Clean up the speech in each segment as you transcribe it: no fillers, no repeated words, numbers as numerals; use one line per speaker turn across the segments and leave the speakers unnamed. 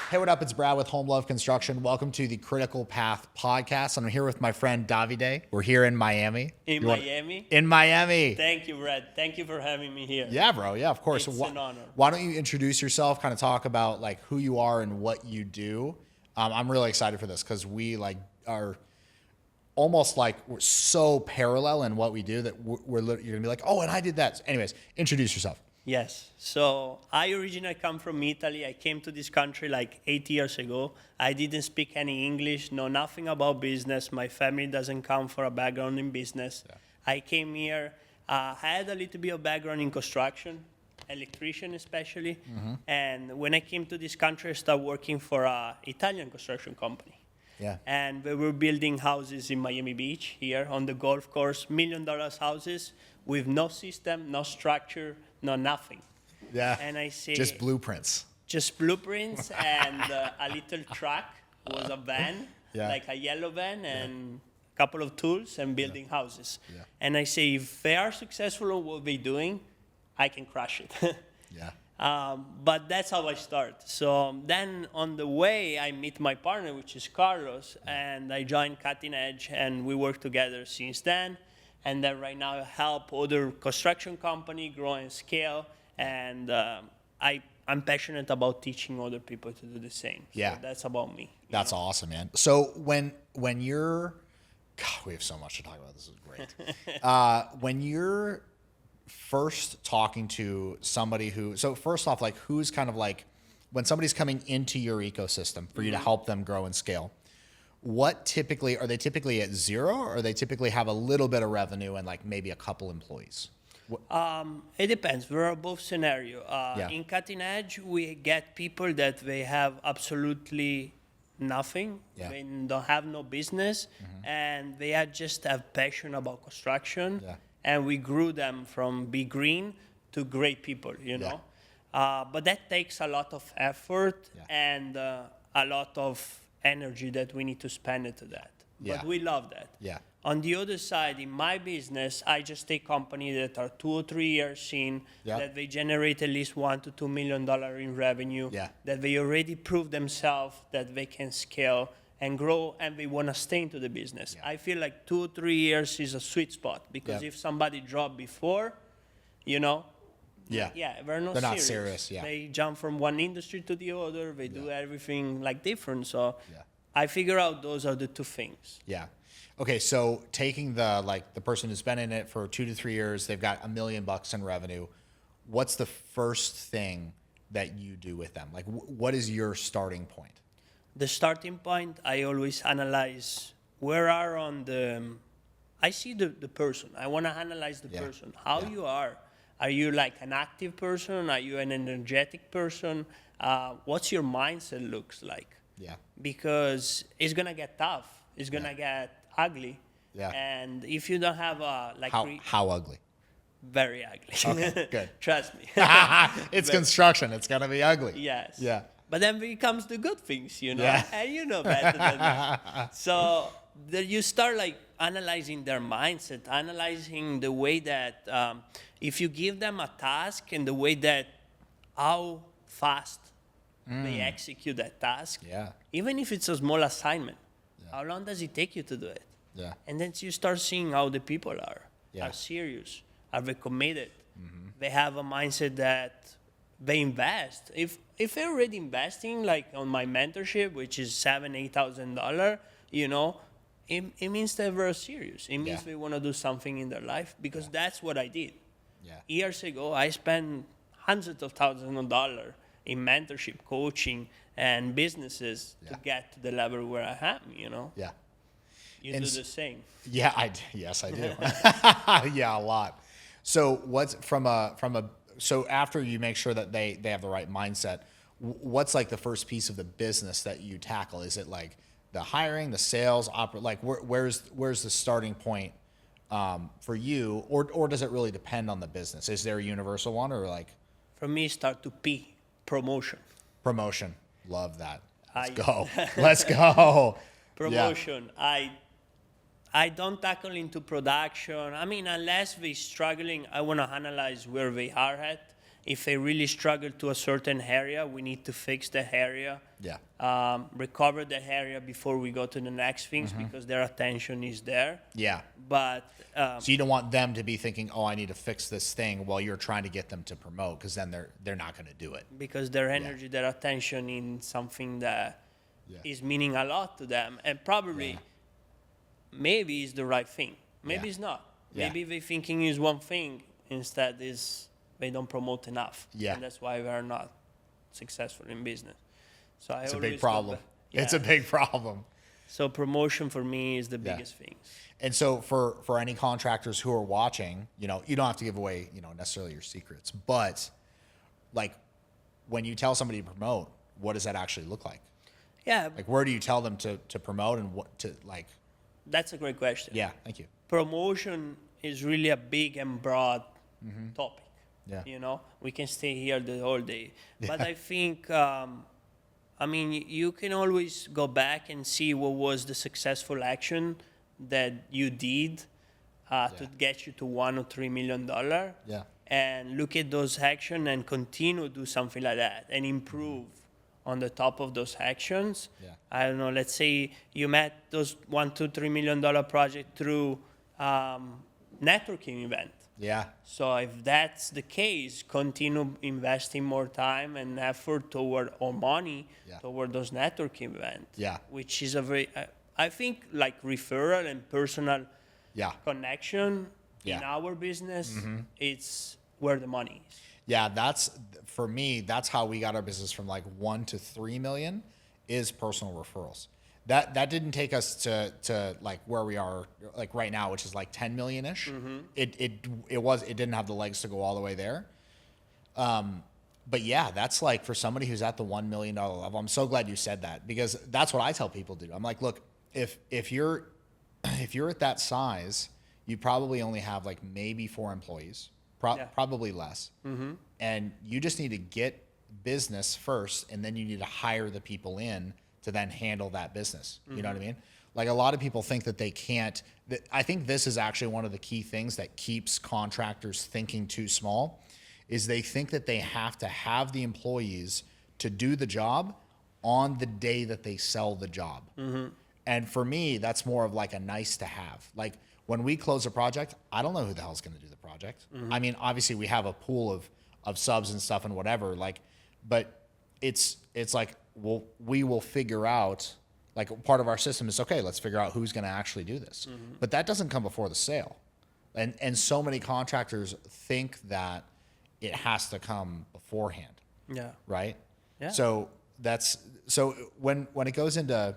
Hey, what up? It's Brad with Home Love Construction. Welcome to the Critical Path podcast. I'm here with my friend Davide. We're here in Miami.
In Miami?
In Miami.
Thank you, Brad. Thank you for having me here.
Yeah, bro. Yeah, of course.
It's an honor.
Why don't you introduce yourself, kind of talk about like who you are and what you do. I'm really excited for this because we are almost like we're so parallel in what we do that you're going to be like, oh, and I did that. Anyways, introduce yourself.
Yes. So I originally come from Italy. I came to this country like 8 years ago. I didn't speak any English, know nothing about business. My family doesn't come from a background in business. Yeah. I came here. I had a little bit of background in construction, electrician especially. Mm-hmm. And when I came to this country, I started working for an Italian construction company.
Yeah.
And we were building houses in Miami Beach here on the golf course, $1 million houses with no system, no structure, no nothing.
Yeah.
And I say
just blueprints.
Just blueprints and a little truck was a van, like a yellow van, and a couple of tools and building houses. Yeah. And I say if they are successful in what they're doing, I can crush it. But that's how I start. So then on the way, I meet my partner, which is Carlos, and I joined Cutting Edge, and we work together since then. And then right now I help other construction company grow and scale. And I'm passionate about teaching other people to do the same.
Yeah.
So that's about me.
That's awesome, man. So when you're, God, we have so much to talk about. This is great. When you're first talking to somebody so first off, like who's kind of like, when somebody's coming into your ecosystem for you to help them grow and scale, are they typically at zero, or they typically have a little bit of revenue and like maybe a couple employees?
It depends. There are both scenarios. In Cutting Edge, we get people that they have absolutely nothing. Yeah. They don't have no business, and they just have passion about construction. Yeah. And we grew them from be green to great people, you know. But that takes a lot of effort and a lot of energy that we need to spend into that. But we love that. Yeah. On the other side, in my business, I just take companies that are 2 or 3 years in, that they generate at least $1 to $2 million in revenue, that they already prove themselves that they can scale and grow, and they want to stay into the business. I feel like 2 or 3 years is a sweet spot, because if somebody dropped before, you know, they're not serious. Yeah. They jump from one industry to the other. They do everything like different. So I figure out those are the two things.
Yeah. Okay. So taking the person who's been in it for 2 to 3 years, they've got $1 million in revenue. What's the first thing that you do with them? Like, what is your starting point?
The starting point, I always analyze I see the person. I want to analyze the person, how you are. Are you like an active person? Are you an energetic person? What's your mindset looks like? Yeah. Because it's going to get tough. It's going to get ugly. Yeah. And if you don't have
how ugly?
Very ugly.
Okay, good.
Trust me.
It's construction. It's going to be ugly.
Yes.
Yeah.
But then becomes the good things, you know, and you know better than me. So you start like analyzing their mindset, analyzing the way that if you give them a task and the way that how fast they execute that task, even if it's a small assignment, how long does it take you to do it? Yeah. And then you start seeing how the people are serious, are they committed? Mm-hmm. They have a mindset that they invest. If they're already investing, like on my mentorship, which is $7,000-8,000, you know, it means they're very serious. It means they want to do something in their life, because that's what I did. Yeah. Years ago, I spent hundreds of thousands of dollars in mentorship, coaching, and businesses to get to the level where I am. You know. Yeah. You do the same.
Yeah, yes, I do. Yeah, a lot. So what's so after you make sure that they have the right mindset, what's like the first piece of the business that you tackle? Is it like the hiring, the sales, like where's the starting point for you, or does it really depend on the business? Is there a universal one, or like?
For me, start to P, promotion.
Promotion, love that. Let's go.
Promotion. Yeah. I don't tackle into production. I mean, unless they're struggling, I want to analyze where they are at. if they really struggle to a certain area, we need to fix the area.
Yeah.
Recover the area before we go to the next things because their attention is there.
Yeah.
But
So you don't want them to be thinking, "Oh, I need to fix this thing," while you're trying to get them to promote, because then they're not going to do it.
because their energy, their attention in something that
Yeah.
is meaning a lot to them, and probably maybe is the right thing. Maybe
Yeah.
it's not.
Yeah.
Maybe they thinking is one thing instead is they don't promote enough.
Yeah.
And that's why we are not successful in business. So
It's a
always
big
go
problem.
back-
It's a
Yeah.
big problem.
So promotion for me is the
Yeah.
biggest thing.
And so for any contractors who are watching, you know, you don't have to give away, you know, necessarily your secrets, but like when you tell somebody to promote, what does that actually look like?
Yeah,
Like, where do you tell them to promote, and what to like?
that's a great question.
Yeah, thank you.
Promotion is really a big and broad topic.
Yeah.
You know, we can stay here the whole day. But I think, I mean, you can always go back and see what was the successful action that you did to get you to $1 or $3 million.
Yeah.
And look at those actions and continue to do something like that and improve on the top of those actions.
Yeah.
I don't know, let's say you met those $1, $2, $3 million project through networking event.
Yeah.
So if that's the case, continue investing more time and effort toward or money toward those networking events.
Yeah.
Which is a very, I think like referral and personal connection in our business, it's where the money is.
Yeah, that's for me. That's how we got our business from like 1 to 3 million, is personal referrals. That didn't take us to like where we are like right now, which is like 10 million ish. It didn't have the legs to go all the way there. But yeah, that's like for somebody who's at the $1 million level. I'm so glad you said that, because that's what I tell people to do. I'm like, look, if you're at that size, you probably only have like maybe 4 employees. Probably less. And you just need to get business first, and then you need to hire the people in to then handle that business. You know what I mean? Like, a lot of people think that they can't. I think this is actually one of the key things that keeps contractors thinking too small, is they think that they have to have the employees to do the job on the day that they sell the job. And for me, that's more of like a nice to have. Like, when we close a project, I don't know who the hell's going to do the project. I mean, obviously we have a pool of subs and stuff and whatever, like, but it's like, we will figure out, like, part of our system is, okay, let's figure out who's going to actually do this. But that doesn't come before the sale. And so many contractors think that it has to come beforehand.
Yeah.
Right?
Yeah.
So when it goes into,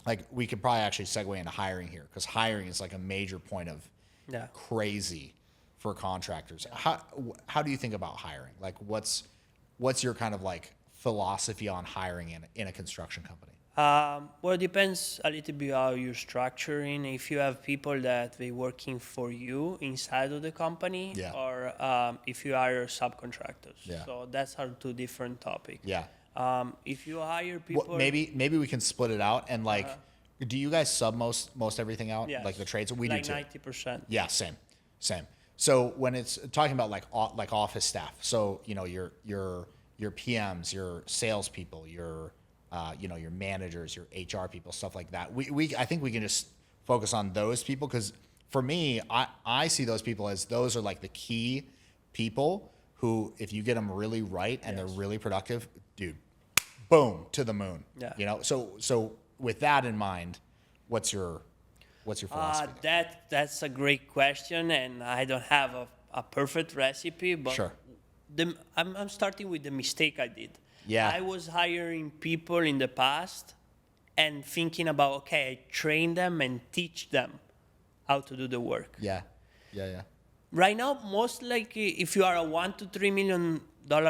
like, we could probably actually segue into hiring here, because hiring is like a major point of crazy for contractors. How do you think about hiring? Like, what's your kind of like philosophy on hiring in a construction company?
Well, it depends a little bit how you're structuring. If you have people that they working for you inside of the company, or if you hire subcontractors. So that's our 2 different topics.
Yeah.
If you hire people,
Well, maybe we can split it out, and like, do you guys sub most everything out?
Yes.
Like the trades? We
like
do too.
90%.
Yeah, same. So when it's talking about like office staff, so you know your PMs, your salespeople, your your managers, your HR people, stuff like that. I think we can just focus on those people, because for me, I see those people as those are like the key people who, if you get them really right and they're really productive, dude, boom, to the moon.
Yeah.
You know. So with that in mind, what's your philosophy?
That's a great question, and I don't have a perfect recipe, but
Sure.
I'm starting with the mistake I did.
Yeah.
I was hiring people in the past and thinking about, okay, I train them and teach them how to do the work.
Yeah.
Right now, most likely, if you are a $1 to $3 million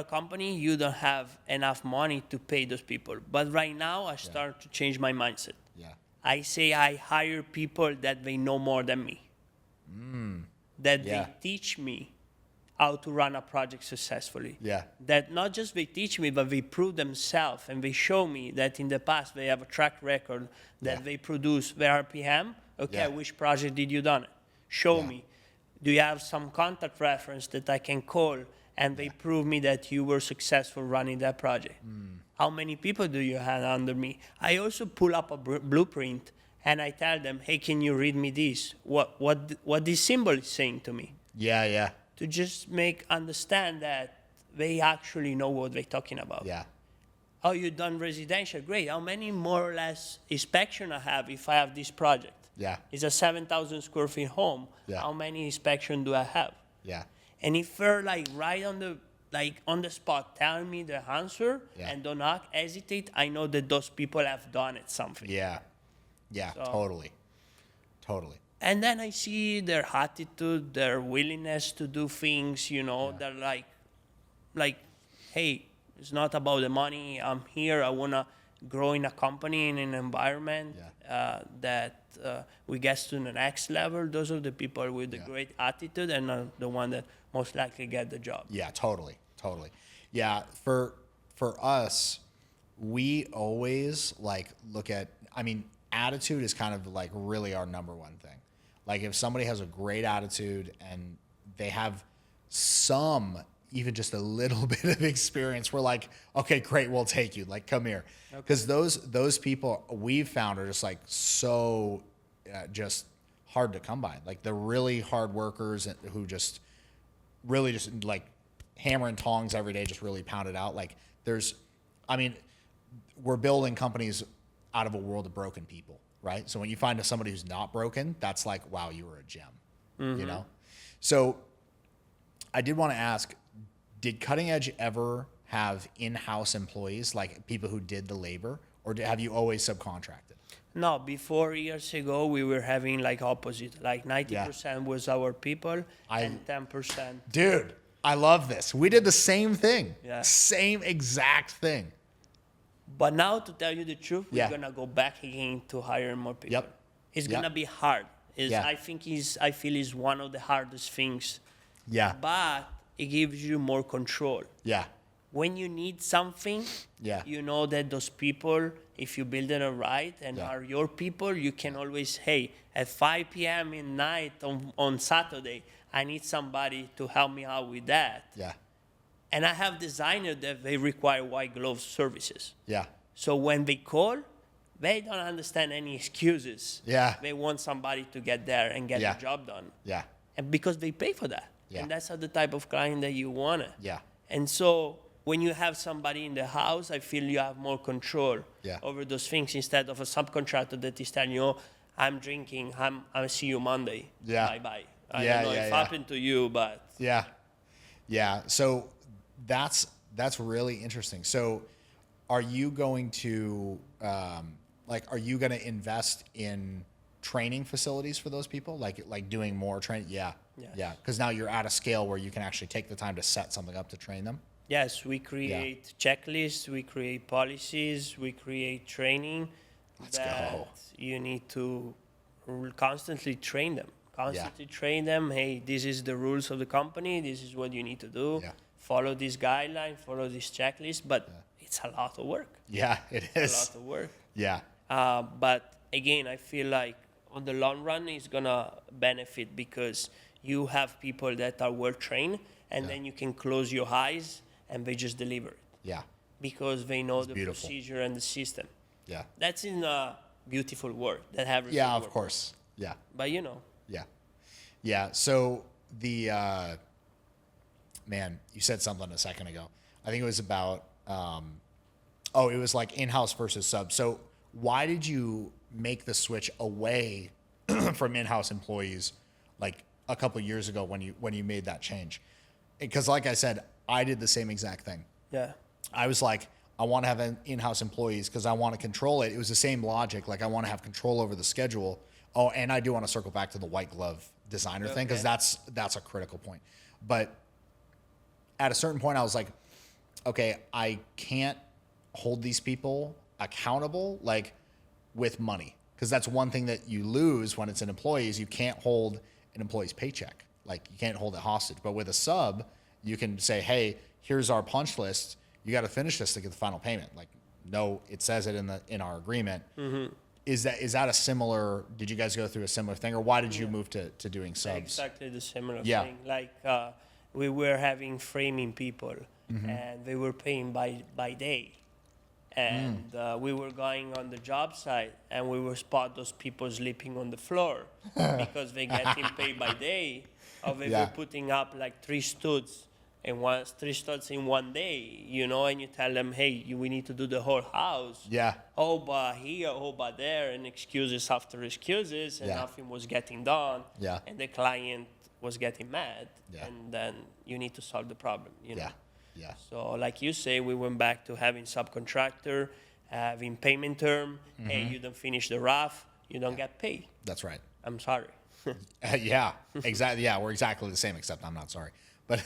company, you don't have enough money to pay those people. But right now, I start to change my mindset.
Yeah.
I say I hire people that they know more than me. That they teach me how to run a project successfully.
Yeah.
That not just they teach me, but they prove themselves, and they show me that in the past they have a track record that they produce their RPM. Okay, which project did you done it? Show me. Do you have some contact reference that I can call and they prove me that you were successful running that project. How many people do you have under me? I also pull up a blueprint and I tell them, hey, can you read me this? What this symbol is saying to me?
Yeah.
To just understand that they actually know what they're talking about.
Yeah.
Oh, you done residential? Great. How many more or less inspection I have if I have this project?
Yeah.
It's a 7,000 square feet home.
Yeah.
How many inspection do I have?
Yeah.
And if they're right on the spot telling me the answer and do not hesitate, I know that those people have done it something.
Yeah. Totally.
And then I see their attitude, their willingness to do things, they're like, hey, it's not about the money. I'm here. I want to grow in a company, in an environment that we get to the next level. Those are the people with the great attitude and the one that most likely get the job.
Yeah, totally. Yeah, for us, we always look at, attitude is kind of really our number one thing. Like if somebody has a great attitude and they have even just a little bit of experience, we're like, okay, great, we'll take you. Come here. Because those people we've found are just so just hard to come by. The really hard workers who just really just hammer and tongs every day, just really pound it out. We're building companies out of a world of broken people, right? So when you find somebody who's not broken, that's wow, you were a gem, So I did want to ask, did Cutting Edge ever have in-house employees, people who did the labor, or have you always subcontracted?
No, before years ago, we were having opposite. 90% was our people and 10%.
Dude, I love this. We did the same thing.
Yeah.
Same exact thing.
But now, to tell you the truth, we're going to go back again to hire more people.
Yep.
It's going to be hard. I feel it's one of the hardest things.
Yeah.
But it gives you more control.
Yeah.
When you need something, you know that those people, if you build it right and are your people, you can always, hey, at 5 p.m. in night on Saturday, I need somebody to help me out with that.
Yeah.
And I have designers that they require white glove services.
Yeah.
So when they call, they don't understand any excuses.
Yeah.
They want somebody to get there and get the job done.
Yeah.
And because they pay for that.
Yeah.
And that's the type of client that you want.
Yeah.
And so when you have somebody in the house, I feel you have more control over those things instead of a subcontractor that is telling you, oh, I'm drinking, I'll see you Monday.
Yeah.
Bye-bye. I don't know if it happened to you, but...
Yeah. Yeah. So that's really interesting. So are you going to, are you going to invest in training facilities for those people? Like doing more training? Yeah.
Yes.
Yeah. Because now you're at a scale where you can actually take the time to set something up to train them.
Yes, we create checklists, we create policies, we create training.
Let's go.
You need to constantly train them. Train them. Hey, this is the rules of the company. This is what you need to do.
Yeah.
Follow this guideline, follow this checklist. But it's a lot of work.
Yeah, it is.
It's a lot of work.
Yeah.
But again, I feel like on the long run, it's going to benefit because you have people that are well trained and then you can close your eyes and they just deliver it.
Yeah.
Because they know the
beautiful.
procedure and the system.
Yeah.
That's in a beautiful word that everything
Yeah, of
works.
course. Yeah.
But
Yeah. Yeah. So the man, you said something a second ago. I think it was about it was in-house versus sub. So why did you make the switch away from in-house employees a couple of years ago when you made that change? Because like I said, I did the same exact thing.
Yeah.
I was like, I want to have in-house employees because I want to control it. It was the same logic. I want to have control over the schedule. Oh, and I do want to circle back to the white glove designer thing because that's a critical point. But at a certain point, I was like, okay, I can't hold these people accountable with money because that's one thing that you lose when it's an employee is you can't hold an employee's paycheck. You can't hold it hostage. But with a sub, you can say, hey, here's our punch list. You got to finish this to get the final payment. No, it says it in our agreement. Mm-hmm. Is that a similar? Did you guys go through a similar thing, or why did you move to doing subs?
Exactly the similar thing. we were having framing people, and they were paying by day. And we were going on the job site, and we were spot those people sleeping on the floor because they getting paid by day, or they were putting up like three studs in one day, you know, and you tell them, hey, we need to do the whole house.
Yeah.
Oh, but here, oh, but there, and excuses after excuses, and nothing was getting done.
Yeah.
And the client was getting mad,
Yeah.
and then you need to solve the problem, you know.
Yeah. Yeah.
So like you say, we went back to having subcontractor, having payment term. Hey, you don't finish the roof, you don't get paid.
That's right.
I'm sorry.
Yeah, exactly. Yeah, we're exactly the same, except I'm not sorry. But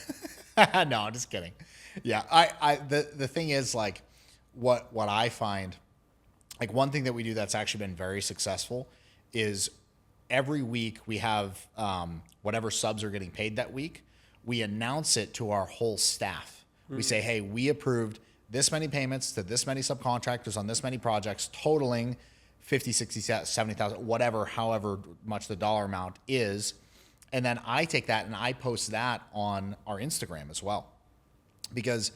no, I'm just kidding. Yeah, the thing is, like, what I find, like, one thing that we do that's actually been very successful is every week we have whatever subs are getting paid that week, we announce it to our whole staff. We say, hey, we approved this many payments to this many subcontractors on this many projects, totaling 50, 60, 70,000, whatever, however much the dollar amount is. And then I take that and I post that on our Instagram as well, because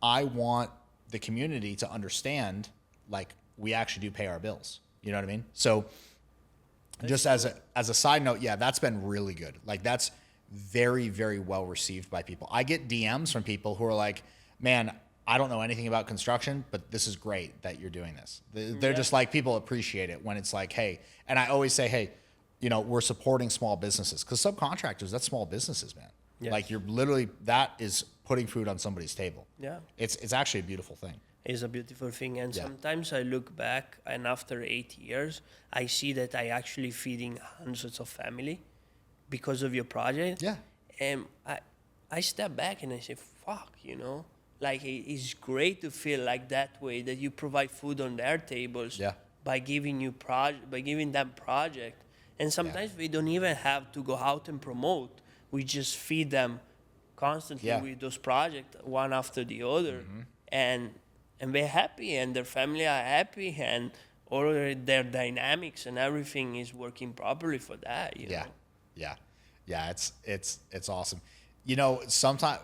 I want the community to understand, like, we actually do pay our bills. You know what I mean? So just as a side note, yeah, that's been really good. Like, that's very, very well received by people. I get DMs from people who are like, man, I don't know anything about construction, but this is great that you're doing this. They're just like, people appreciate it when it's like, hey, and I always say, hey, you know, we're supporting small businesses, because subcontractors, that's small businesses, man. Yes. Like, you're literally, that is putting food on somebody's table. Yeah. It's actually a beautiful thing.
It's a beautiful thing. And sometimes I look back, and after 8 years, I see that I actually feeding hundreds of family because of your project. Yeah. And I step back and I say, fuck, you know, like, it's great to feel like that way, that you provide food on their tables by giving them project. And sometimes we don't even have to go out and promote. We just feed them constantly with those projects, one after the other. And they're happy, and their family are happy, and all of their dynamics and everything is working properly for that, you know?
Yeah, it's awesome. You know, sometimes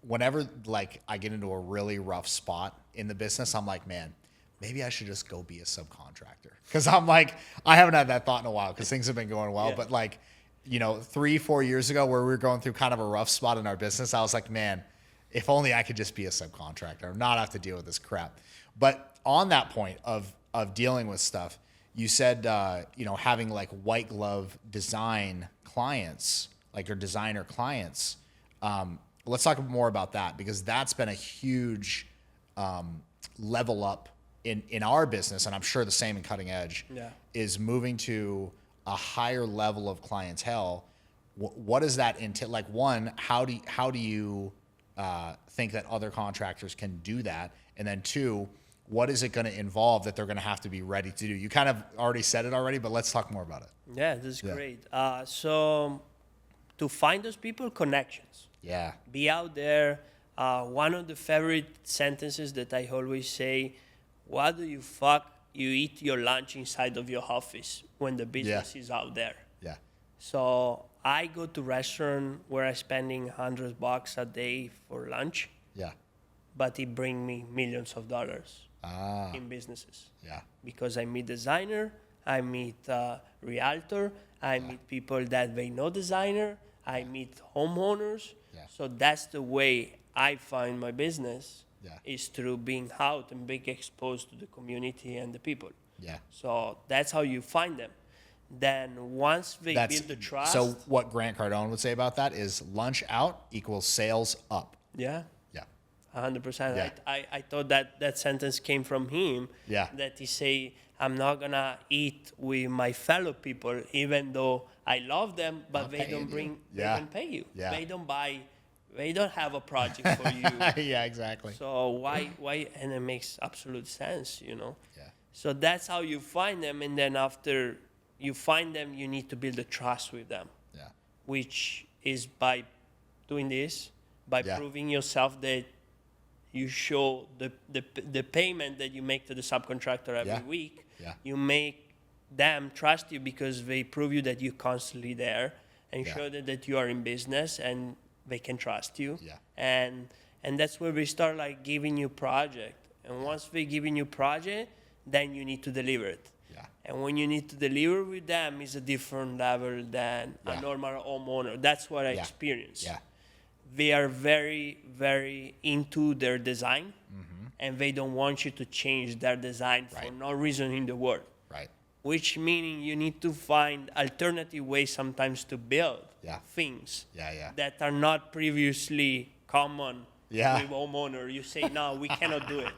whenever, like, I get into a really rough spot in the business, I'm like, man, maybe I should just go be a subcontractor. Because I'm like, I haven't had that thought in a while, because things have been going well. But, like, you know, 3-4 years ago, where we were going through kind of a rough spot in our business, I was like, man, if only I could just be a subcontractor, not have to deal with this crap. But on that point of dealing with stuff, you said, you know, having, like, white glove design clients, like your designer clients. Let's talk more about that, because that's been a huge level up in our business, and I'm sure the same in Cutting Edge, is moving to a higher level of clientele. What does that entail? Like, one, how do you think that other contractors can do that? And then two, what is it going to involve that they're going to have to be ready to do? You kind of already said it already, but let's talk more about it.
Yeah, this is great. So to find those people, connections.
Yeah.
Be out there. One of the favorite sentences that I always say, why do you eat your lunch inside of your office when the business is out there? Yeah. So I go to restaurant where I'm spending $100 a day for lunch. Yeah. But it brings me millions of dollars in businesses. Yeah. Because I meet designer, I meet realtor, I meet people that they know designer, I meet homeowners. Yeah. So that's the way I find my business, is through being out and being exposed to the community and the people. Yeah. So that's how you find them. Then once they build the trust.
So what Grant Cardone would say about that is lunch out equals sales up.
Yeah. Yeah. 100%. Yeah. I thought that sentence came from him. Yeah. That he say, I'm not going to eat with my fellow people, even though I love them, but they don't pay you. Yeah. They don't have a project for you.
Yeah, exactly.
So why, and it makes absolute sense, you know? Yeah. So that's how you find them. And then after you find them, you need to build a trust with them. Yeah. Which is by doing this, by proving yourself that you show the payment that you make to the subcontractor every week. Yeah. You make them trust you because they prove you that you're constantly there, and show that you are in business, and they can trust you.
Yeah.
And that's where we start like giving you project. And once we giving you project, then you need to deliver it.
Yeah.
And when you need to deliver with them is a different level than a normal homeowner. That's what I experienced.
Yeah.
They are very, very into their design, and they don't want you to change their design for no reason in the world.
Right.
Which meaning you need to find alternative ways sometimes to build things that are not previously common with homeowner. You say, no, we cannot do it.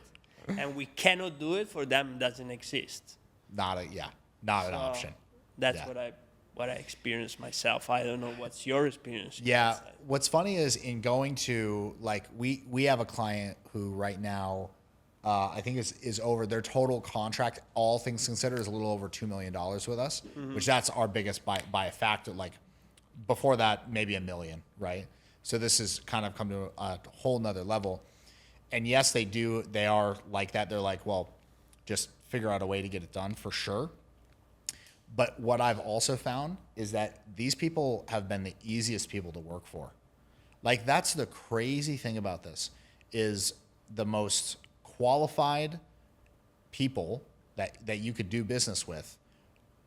And we cannot do it, for them doesn't exist.
Not an option.
That's what I experienced myself. I don't know what's your experience.
Yeah. What's funny is in going to, like, we have a client who right now, I think is over their total contract, all things considered, is a little over $2 million with us, which that's our biggest by a factor. Like before that, maybe $1 million, right? So this has kind of come to a whole nother level. And yes, they are like that. They're like, well, just figure out a way to get it done for sure. But what I've also found is that these people have been the easiest people to work for. Like, that's the crazy thing about this, is the most qualified people that you could do business with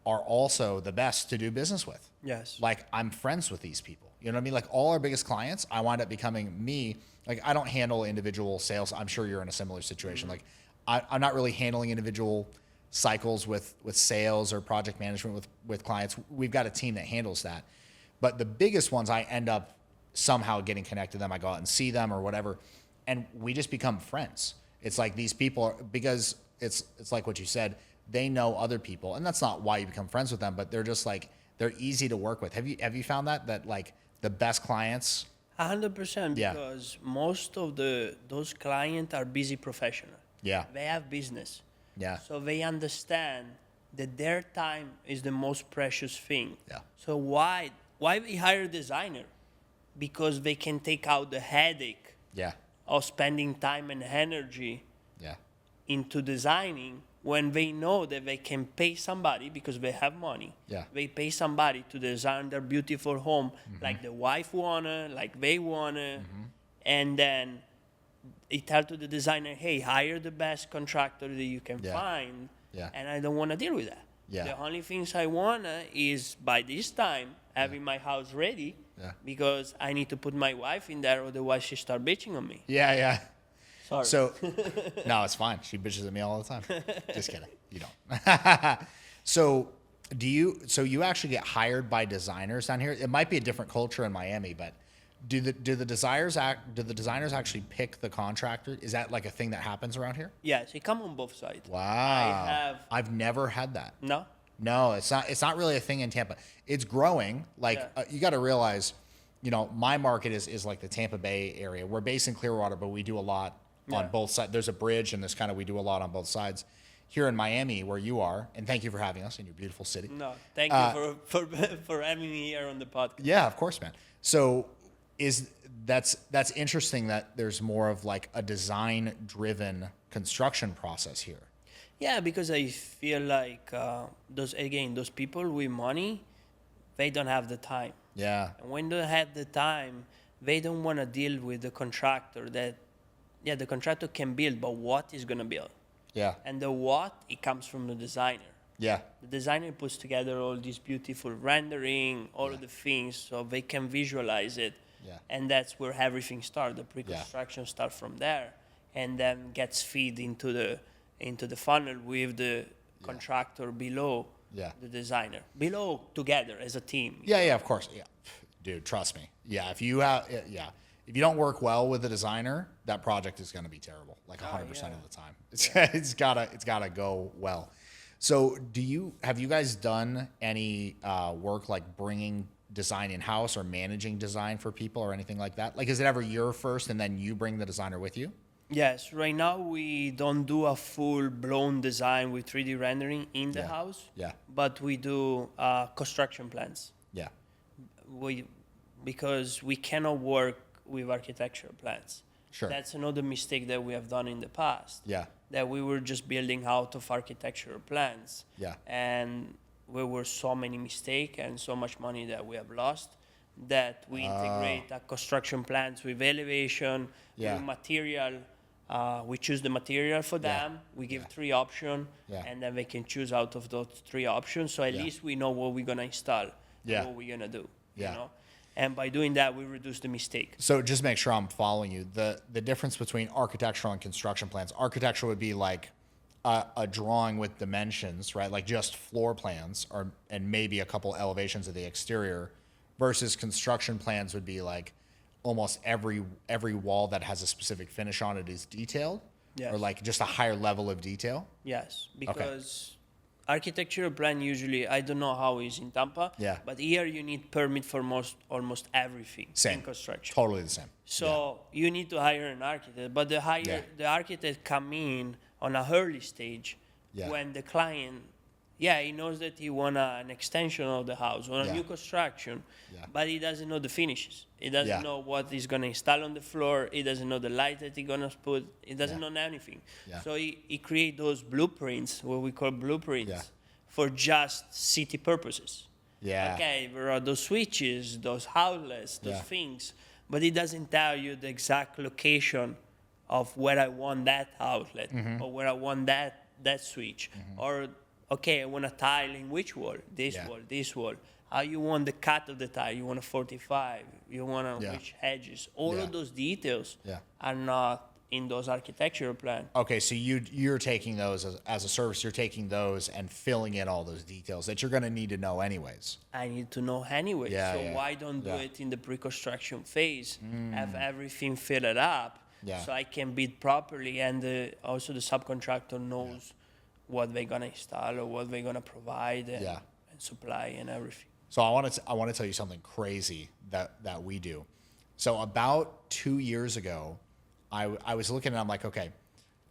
are also the best to do business with.
Yes.
Like, I'm friends with these people. You know what I mean? Like, all our biggest clients, I wind up becoming me. Like, I don't handle individual sales. I'm sure you're in a similar situation. Like, I'm not really handling individual cycles with sales or project management with clients. We've got a team that handles that. But the biggest ones, I end up somehow getting connected to them. I go out and see them or whatever, and we just become friends. It's like these people, because it's like what you said, they know other people, and that's not why you become friends with them, but they're just like, they're easy to work with. Have you found that like the best clients?
100%, because most of those clients are busy professionals.
Yeah.
They have business.
Yeah.
So they understand that their time is the most precious thing.
Yeah.
So why we hire a designer? Because they can take out the headache of spending time and energy into designing, when they know that they can pay somebody, because they have money.
Yeah.
They pay somebody to design their beautiful home like the wife wanna, like they wanna, and then it tell to the designer, hey, hire the best contractor that you can find, and I don't want to deal with that. The only things I want is, by this time, having my house ready, because I need to put my wife in there, otherwise she start bitching on me. Sorry.
So, no, it's fine. She bitches at me all the time. Just kidding. You don't. So you actually get hired by designers down here? It might be a different culture in Miami, but do the designers actually pick the contractor? Is that like a thing that happens around here?
Yes, it come on both sides.
Wow. I've never had that. No, it's not really a thing in Tampa. It's growing. Like you got to realize, my market is like the Tampa Bay area. We're based in Clearwater, but we do a lot on both sides. There's a bridge, and we do a lot on both sides. Here in Miami, where you are, and thank you for having us in your beautiful city.
No, thank you for having me here on the podcast.
Yeah, of course, man. So that's interesting that there's more of like a design-driven construction process here.
Yeah, because I feel like those people with money, they don't have the time.
Yeah.
And when they have the time, they don't want to deal with the contractor the contractor can build, but what is going to build?
Yeah.
And the what, it comes from the designer.
Yeah.
The designer puts together all this beautiful rendering, all of the things, so they can visualize it.
Yeah.
And that's where everything starts. The pre-construction starts from there, and then gets feed into the funnel with the contractor below the designer. Below, together as a team.
Yeah, of course. Yeah. Dude, trust me. Yeah, if you don't work well with the designer, that project is going to be terrible, like 100% of the time. It's gotta go well. So have you guys done any work like bringing design in-house or managing design for people or anything like that? Like, is it ever your first and then you bring the designer with you?
Yes, right now we don't do a full-blown design with 3D rendering in the house.
Yeah.
But we do construction plans.
Yeah.
Because we cannot work with architectural plans.
Sure.
That's another mistake that we have done in the past.
Yeah.
That we were just building out of architectural plans.
Yeah.
And there were so many mistakes and so much money that we have lost. that we integrate construction plans with elevation,
Yeah.
with material. We choose the material for them. We give 3 options, and then they can choose out of those 3 options. So at least we know what we're gonna install, and what we're gonna do. You know, and by doing that, we reduce the mistake.
So just make sure I'm following you. The difference between architectural and construction plans. Architectural would be like a drawing with dimensions, right? Like just floor plans, and maybe a couple elevations of the exterior. Versus construction plans would be like almost every wall that has a specific finish on it is detailed, or like just a higher level of detail.
Yes, because architectural plan usually, I don't know how it is in Tampa, but here you need permit for almost everything in construction.
Totally the same.
So you need to hire an architect, but the architect come in on a early stage when the client, he knows that he want an extension of the house or a new construction, but he doesn't know the finishes. He doesn't know what he's going to install on the floor. He doesn't know the light that he's going to put. He doesn't know anything. So he create those blueprints, what we call blueprints, for just city purposes. Okay, there are those switches, those outlets, those things, but it doesn't tell you the exact location of where I want that outlet or where I want that switch or okay, I want a tile in which wall? This wall, this wall. How you want the cut of the tile? You want a 45? You want which edges? All of those details are not in those architectural plans.
Okay, so you're taking those as a service. You're taking those and filling in all those details that you're going to need to know anyways.
I need to know anyway. So why don't do it in the pre-construction phase? Have everything filled up so I can bid properly, and also the subcontractor knows what they're gonna install or what they're gonna provide and supply and everything.
So I want to tell you something crazy that we do. So about 2 years ago, I was looking and I'm like, okay,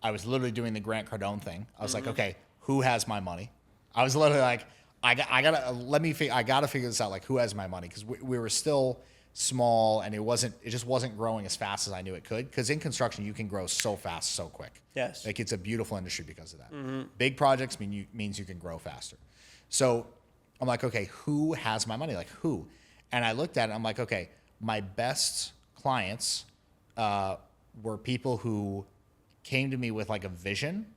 I was literally doing the Grant Cardone thing. I was like, okay, who has my money? I was literally like, I gotta figure this out. Like, who has my money? Because we were still small and it just wasn't growing as fast as I knew it could. Because in construction, you can grow so fast, so quick.
Yes.
Like, it's a beautiful industry because of that. Big projects means you can grow faster. So I'm like, okay, who has my money? Like, who? And I looked at it, I'm like, okay, my best clients were people who came to me with like a vision,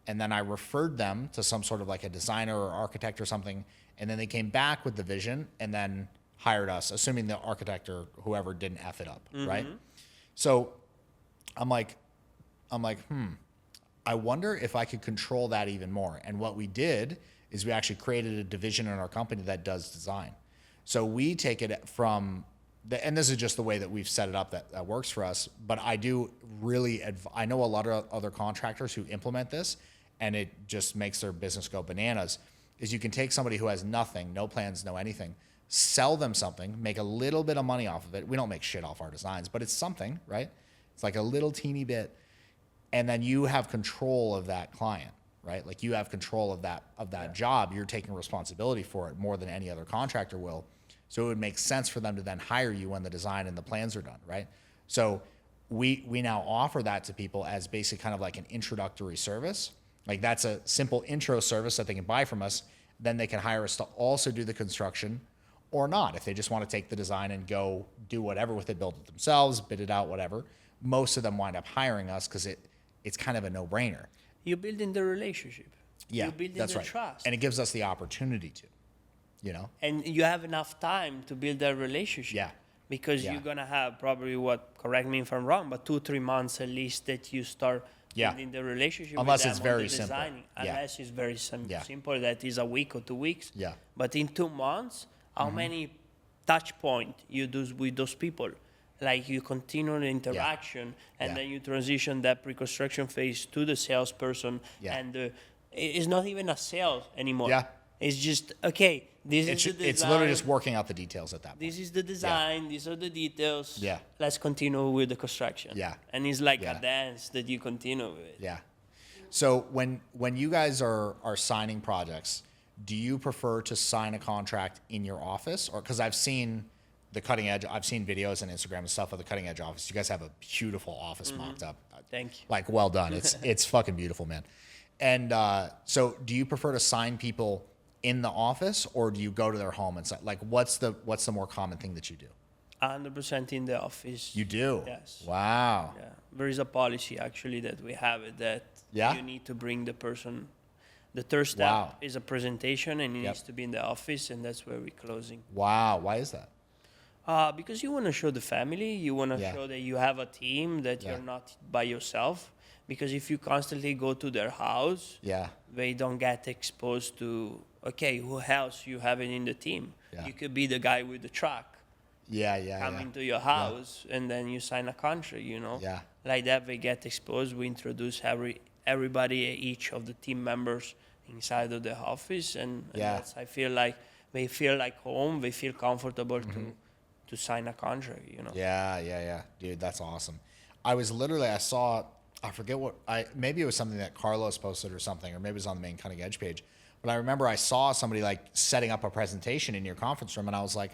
and then I referred them to some sort of like a designer or architect or something, and then they came back with the vision and then hired us, assuming the architect or whoever didn't F it up, right? So I'm like, I wonder if I could control that even more. And what we did is we actually created a division in our company that does design. So we take it from and this is just the way that we've set it up that works for us, but I do really, I know a lot of other contractors who implement this, and it just makes their business go bananas, is you can take somebody who has nothing, no plans, no anything, sell them something, make a little bit of money off of it. We don't make shit off our designs, but it's something, right? It's like a little teeny bit. And then you have control of that client, right? Like, you have control of that job. You're taking responsibility for it more than any other contractor will. So it would make sense for them to then hire you when the design and the plans are done, right? So we now offer that to people as basically kind of like an introductory service. Like, that's a simple intro service that they can buy from us. Then they can hire us to also do the construction, or not. If they just want to take the design and go do whatever with it, build it themselves, bid it out, whatever. Most of them wind up hiring us because it's kind of a no-brainer.
You're building the relationship.
Yeah,
You're building
that's
the
right.
trust.
And it gives us the opportunity to, you know?
And you have enough time to build that relationship.
Yeah.
Because you're going to have probably, correct me if I'm wrong, but 2-3 months at least that you start building the relationship.
Unless
with
it's
them
very
on the
simple.
designing. Unless it's very simple, that is a week or 2 weeks.
Yeah.
But in 2 months, how many touch points you do with those people? Like, you continue the interaction, and then you transition that pre-construction phase to the salesperson, and it's not even a sale anymore.
Yeah.
It's just, okay, this is the design.
It's literally just working out the details at that point.
This is the design. These are the details.
Yeah.
Let's continue with the construction.
Yeah.
And it's like a dance that you continue with.
Yeah. So when you guys are signing projects, do you prefer to sign a contract in your office? Or, because I've seen the cutting edge, I've seen videos on Instagram and stuff of the cutting edge office. You guys have a beautiful office mocked up.
Thank you.
Like, well done. It's fucking beautiful, man. And so do you prefer to sign people in the office, or do you go to their home and sign? Like, what's the more common thing that you do?
100% in the office.
You do?
Yes.
Wow.
Yeah. There is a policy actually that we have it that
Yeah?
you need to bring the person. The third step
Wow.
is a presentation, and it
Yep.
needs to be in the office, and that's where we're closing.
Wow. Why is that?
Because you want to show the family, you want to
Yeah.
show that you have a team, that
Yeah.
you're not by yourself. Because if you constantly go to their house,
Yeah.
they don't get exposed to, okay, who else you have in the team?
Yeah.
You could be the guy with the truck
Yeah.
coming to your house, and then you sign a contract,
Yeah.
Like that, they get exposed. We introduce everybody, each of the team members inside of the office, and
Yeah.
that's, I feel like they feel like home, they feel comfortable to sign a contract,
Yeah. Dude, that's awesome. I saw, I forget maybe it was something that Carlos posted or something, or maybe it was on the main Cutting Edge page. But I remember I saw somebody like setting up a presentation in your conference room, and I was like,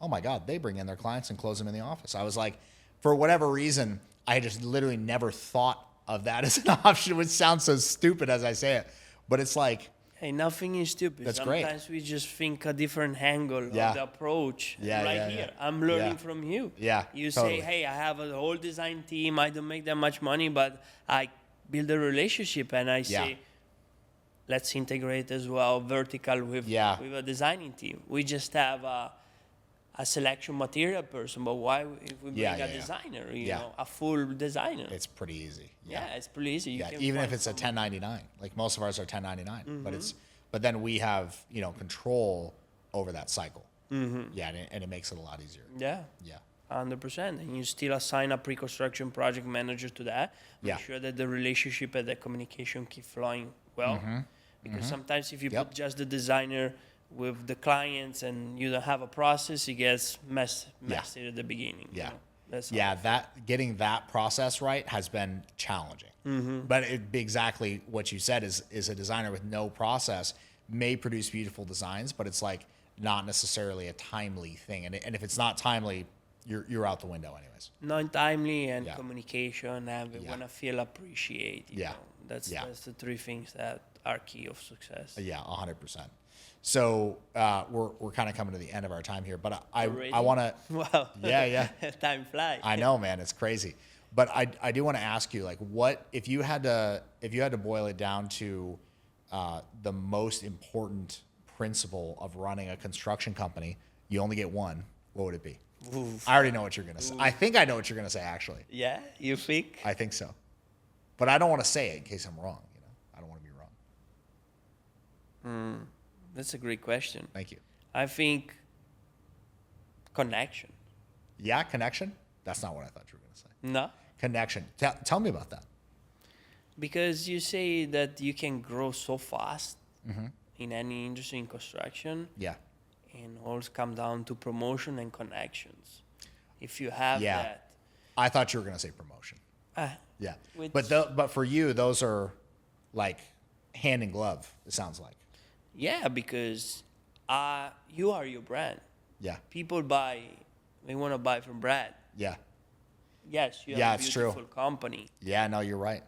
oh my God, they bring in their clients and close them in the office. I was like, for whatever reason, I just literally never thought of that as an option, which sounds so stupid as I say it. But it's like,
hey, nothing is stupid.
That's great.
Sometimes we just think a different angle
Yeah.
of the approach.
Yeah,
right
yeah,
here.
yeah.
I'm learning
Yeah.
from you.
Yeah,
You
totally.
say, hey, I have a whole design team. I don't make that much money, but I build a relationship, and I say, let's integrate as well vertical with a designing team. We just have a selection material person, but why if we bring a designer, a full designer?
it's pretty easy.
Yeah, it's pretty easy. You can
Even if
find
it's a
someone.
1099, like most of ours are 1099, but then we have, control over that cycle. Yeah. And it makes it a lot easier.
Yeah.
Yeah.
100%. And you still assign a pre-construction project manager to that. Make sure that the relationship and the communication keep flowing well. Because sometimes if you put just the designer with the clients and you don't have a process, it gets messy at the beginning.
Yeah.
That's
Getting that process right has been challenging. But it'd be exactly what you said is a designer with no process may produce beautiful designs, but it's like not necessarily a timely thing. And if it's not timely, you're out the window anyways.
non-timely and communication, and we want to feel appreciated.
Yeah.
That's the three things that are key of success.
Yeah, 100%. So we're kind of coming to the end of our time here, but I want to.
Wow.
Yeah.
Time flies.
I know, man, it's crazy. But I do want to ask you, like, what if you had to boil it down to the most important principle of running a construction company? You only get one. What would it be?
Oof.
I already know what you're gonna say. I think I know what you're gonna say. Actually,
Yeah, you think?
I think so, but I don't want to say it in case I'm wrong. I don't want to be wrong.
That's a great question.
Thank you.
I think connection.
Yeah, connection. That's not what I thought you were gonna say.
No?
Connection. Tell me about that.
Because you say that you can grow so fast in any industry in construction,
Yeah.
and all come down to promotion and connections. If you have that.
I thought you were gonna say promotion. Yeah.
Which-
But for you, those are like hand in glove. It sounds like.
Yeah, because you are your brand.
Yeah.
People they want to buy from Brad.
Yeah.
Yes, you
Yeah,
have a
it's true.
beautiful company.
Yeah. No, you're right.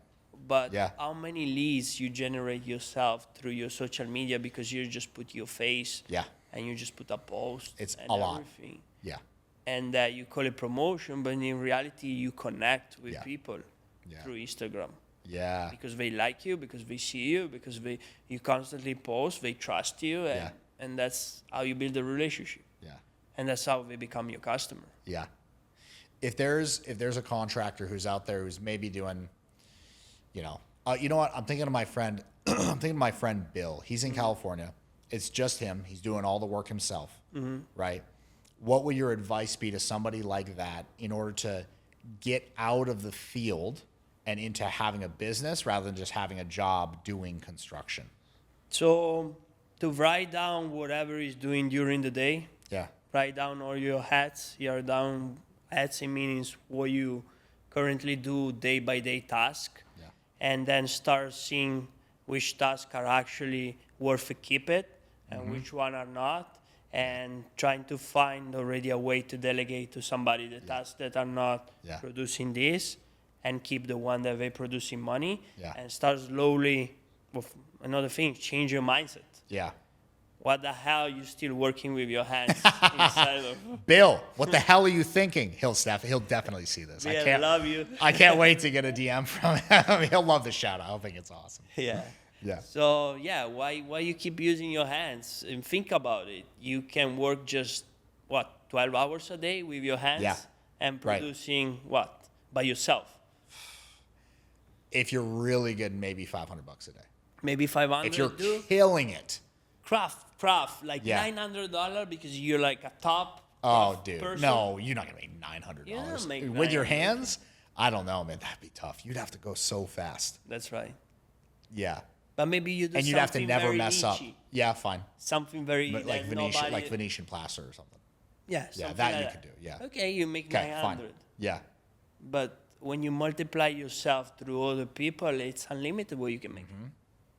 But
Yeah.
how many leads you generate yourself through your social media because you just put your face
Yeah.
and you just put a post
It's
and
a lot.
everything.
Yeah.
And you call it promotion, but in reality you connect with people through Instagram.
Yeah.
Because they like you, because they see you, because you constantly post, they trust you, and that's how you build a relationship.
Yeah.
And that's how they become your customer.
Yeah. If there's a contractor who's out there who's maybe doing, you know what? I'm thinking of my friend. I'm thinking of my friend Bill. He's in California. It's just him. He's doing all the work himself. Right. What would your advice be to somebody like that in order to get out of the field and into having a business rather than just having a job doing construction?
So to write down whatever he's doing during the day,
Yeah.
write down all your hats. Hats in meanings what you currently do day by day task, and then start seeing which tasks are actually worth to keep it and which one are not, and trying to find already a way to delegate to somebody the tasks that are not producing this, and keep the one that they producing money, and start slowly with another thing, change your mindset.
Yeah.
what the hell you still working with your hands inside of?
Bill, what the hell are you thinking? He'll definitely see this.
Yeah, love you.
I can't wait to get a DM from him. He'll love the shout out. I think it's awesome.
Yeah.
Yeah.
So yeah, why you keep using your hands? And think about it. You can work just 12 hours a day with your hands,
Yeah.
and producing what by yourself?
If you're really good, maybe $500 a day.
Maybe 500.
If you're killing it.
Craft, like $900 because you're like a top.
Oh, dude,
person.
no, you're not gonna make $900 with your hands. I don't know, man. That'd be tough. You'd have to go so fast.
That's right.
Yeah.
But maybe you do
and you'd have to never
very
mess up.
niche-y.
Yeah, fine.
Something very
But like Venetian plaster or something.
Yeah,
Yeah, that you could do. Yeah.
Okay, you make
Okay,
900.
fine. Yeah.
But when you multiply yourself through other people, it's unlimited what you can make.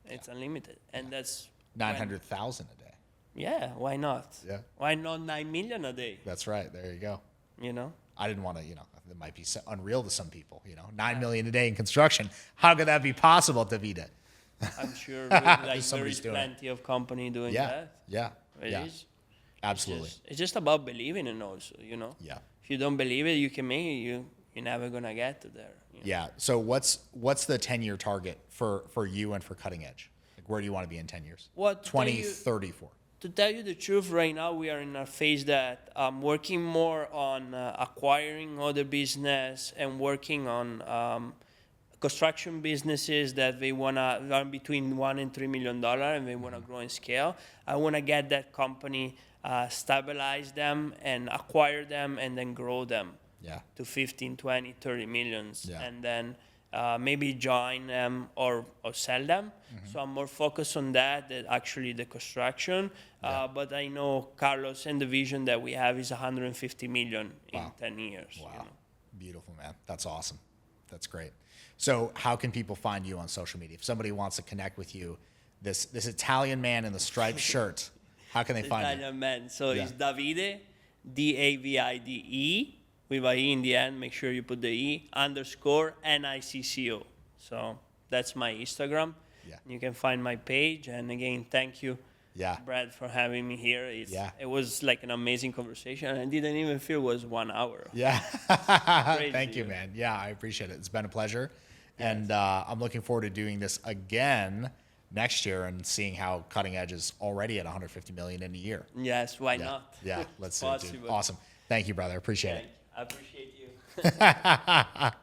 It's unlimited, and that's
900,000 a day.
Yeah, why not?
Yeah.
Why not 9 million a day?
That's right. There you go.
You know.
I didn't want to, it might be unreal to some people, 9 million a day in construction. How could that be possible, Davide?
I'm sure there
Somebody's
is
doing
plenty of company doing that.
Yeah.
It
Yeah.
is.
Absolutely.
It's just about believing in also,
Yeah.
If you don't believe it, you can make it. You're never gonna get to there.
Yeah. So what's the 10-year target for you and for Cutting Edge? Like, where do you want to be in 10 years? 2034.
To tell you the truth, right now we are in a phase that I'm working more on acquiring other business and working on construction businesses that they wanna run between $1 and $3 million and they wanna grow and scale. I wanna get that company, stabilize them and acquire them and then grow them to 15, 20, 30 millions, and then maybe join them or sell them. So I'm more focused on that than actually the construction. But I know Carlos and the vision that we have is 150 million in 10 years.
Wow. Beautiful, man. That's awesome. That's great. So how can people find you on social media? If somebody wants to connect with you, this Italian man in the striped shirt, how can they find you?
Italian man. So it's Davide, Davide, with an E in the end. Make sure you put the E, _NICCO. So that's my Instagram.
Yeah.
You can find my page. And again, thank you, Brad, for having me here. It was like an amazing conversation. I didn't even feel it was 1 hour.
Yeah. Thank you, man. Yeah, I appreciate it. It's been a pleasure. Yes. And I'm looking forward to doing this again next year and seeing how Cutting Edge is already at 150 million in a year.
Yes, why not?
Yeah, let's see it, dude. Awesome. Thank you, brother. I appreciate it.
I appreciate you.